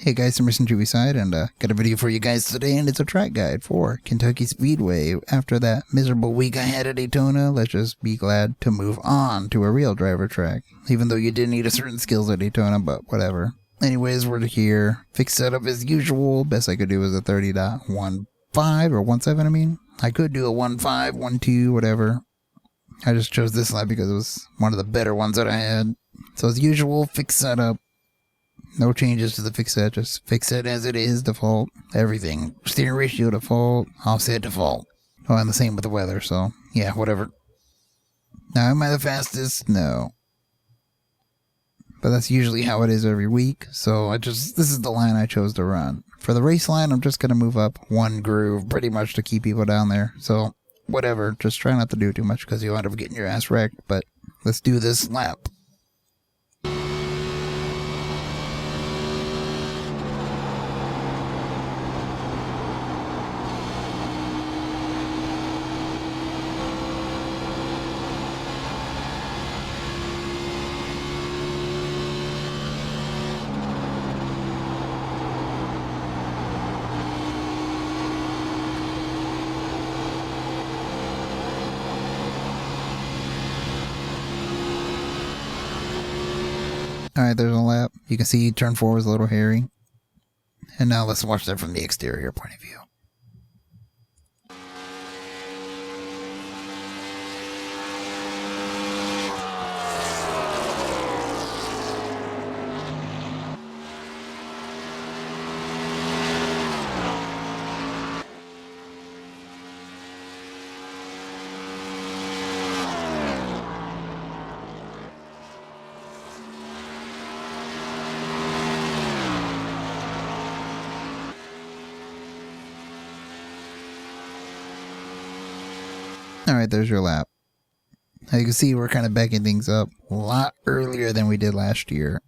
Hey guys, I'm Racing Side, and got a video for you guys today, and it's a track guide for Kentucky Speedway. After that miserable week I had at Daytona, let's just be glad to move on to a real driver track. Even though you did need a certain skills at Daytona, but whatever. Anyways, we're here. Fixed setup as usual. Best I could do was a 30.15 or 17, I mean. I could do a 15, 12, whatever. I just chose this lap because it was one of the better ones that I had. So as usual, fixed setup. No changes to the fix set, just fix it as it is, default, everything. Steering ratio default, offset default. Oh, and the same with the weather, so yeah, whatever. Now, am I the fastest? No. But that's usually how it is every week, so this is the line I chose to run. For the race line, I'm just going to move up one groove pretty much to keep people down there. So, whatever, just try not to do too much because you'll end up getting your ass wrecked, but let's do this lap. Alright, there's a lap. You can see turn 4 was a little hairy. And now let's watch that from the exterior point of view. Alright, there's your lap. As you can see, we're kind of backing things up a lot earlier than we did last year.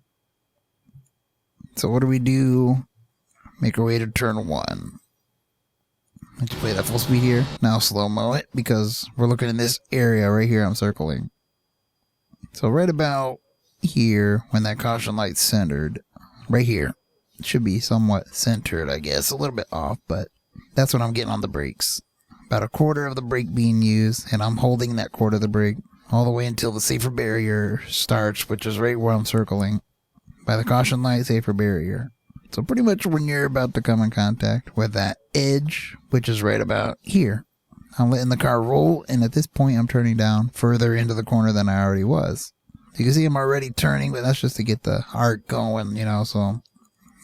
So what do? Make our way to turn 1. Let's play that full speed here. Now slow-mo it, because we're looking in this area right here I'm circling. So right about here, when that caution light's centered, right here, it should be somewhat centered, I guess. A little bit off, but that's what I'm getting on the brakes. About a quarter of the brake being used, and I'm holding that quarter of the brake all the way until the safer barrier starts, which is right where I'm circling. By the caution light, safer barrier. So pretty much when you're about to come in contact with that edge, which is right about here, I'm letting the car roll, and at this point I'm turning down further into the corner than I already was. You can see I'm already turning, but that's just to get the arc going, you know, so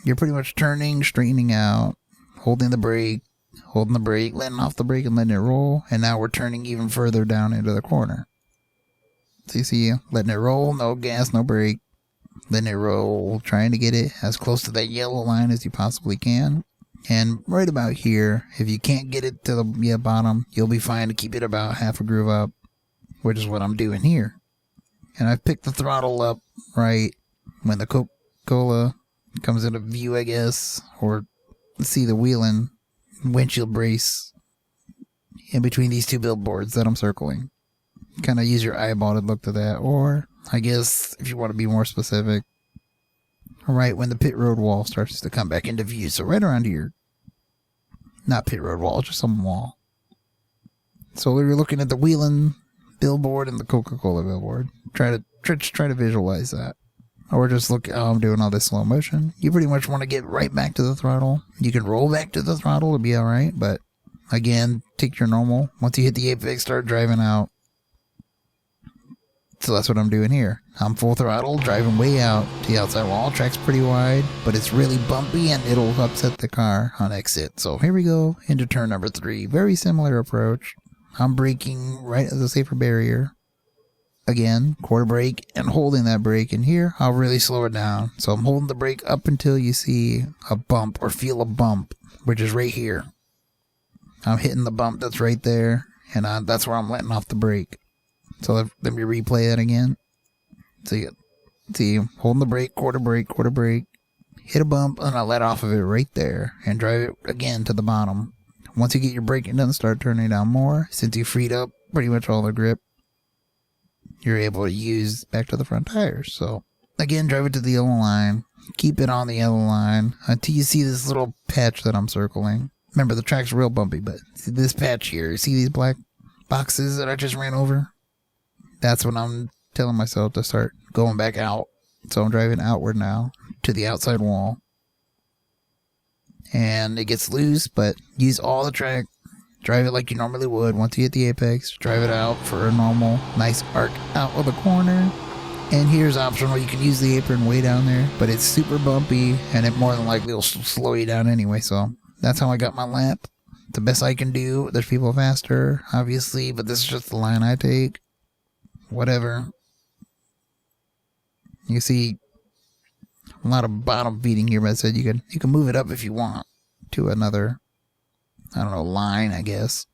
you're pretty much turning, straightening out, holding the brake, letting off the brake and letting it roll, and now we're turning even further down into the corner. So you see, letting it roll, no gas, no brake, letting it roll, trying to get it as close to that yellow line as you possibly can. And right about here, if you can't get it to the bottom, you'll be fine to keep it about half a groove up, which is what I'm doing here. And I've picked the throttle up right when the Coca-Cola comes into view, I guess, or let's see the wheeling windshield brace in between these two billboards that I'm circling. Kind of use your eyeball to look to that, or I guess if you want to be more specific, right when the pit road wall starts to come back into view. So right around here. Not pit road wall, just some wall. So we were looking at the wheeling billboard and the Coca-Cola billboard. Try to visualize that. Or just look how I'm doing all this slow motion. You pretty much want to get right back to the throttle. You can roll back to the throttle to be alright, but again, take your normal. Once you hit the apex, start driving out. So that's what I'm doing here. I'm full throttle, driving way out to the outside wall. Track's pretty wide, but it's really bumpy and it'll upset the car on exit. So here we go into turn number 3. Very similar approach. I'm braking right at the safer barrier. Again, quarter brake and holding that brake in here, I'll really slow it down. So I'm holding the brake up until you see a bump or feel a bump, which is right here. I'm hitting the bump that's right there, and that's where I'm letting off the brake. So let me replay that again. So you see, holding the brake, quarter brake, hit a bump, and I let off of it right there, and drive it again to the bottom. Once you get your braking done, start turning down more. Since you freed up pretty much all the grip, you're able to use back to the front tires. So Again, drive it to the yellow line. Keep it on the yellow line until you see this little patch that I'm circling. Remember, the track's real bumpy, but see this patch here? See these black boxes that I just ran over? That's when I'm telling myself to start going back out. So I'm driving outward now to the outside wall. And it gets loose, but use all the track. Drive it like you normally would. Once you hit the apex, drive it out for a normal, nice arc out of the corner. And here's optional. You can use the apron way down there, but it's super bumpy, and it more than likely will slow you down anyway. So that's how I got my lap. The best I can do. There's people faster, obviously, but this is just the line I take. Whatever. You see a lot of bottom feeding here, but I said you can move it up if you want to another, I don't know, line, I guess.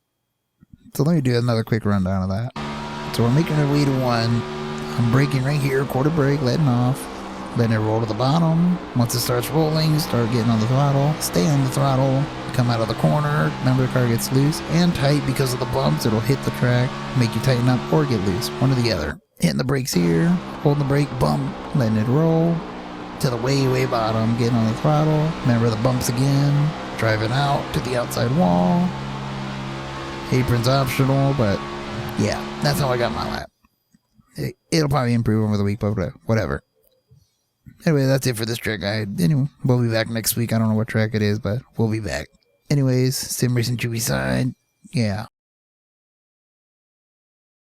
So let me do another quick rundown of that. So we're making our way to 1. I'm braking right here, quarter brake, letting off. Letting it roll to the bottom. Once it starts rolling, start getting on the throttle. Stay on the throttle. Come out of the corner. Remember, the car gets loose and tight because of the bumps. It'll hit the track, make you tighten up or get loose. One or the other. Hitting the brakes here. Holding the brake, bump. Letting it roll to the way, way bottom. Getting on the throttle. Remember the bumps again. Driving out to the outside wall. Apron's optional, but yeah, that's how I got my lap. It'll probably improve over the week, but whatever. Anyway, that's it for this track guide. Anyway, we'll be back next week. I don't know what track it is, but we'll be back. Anyways, Sim Racing Chewy side. Yeah.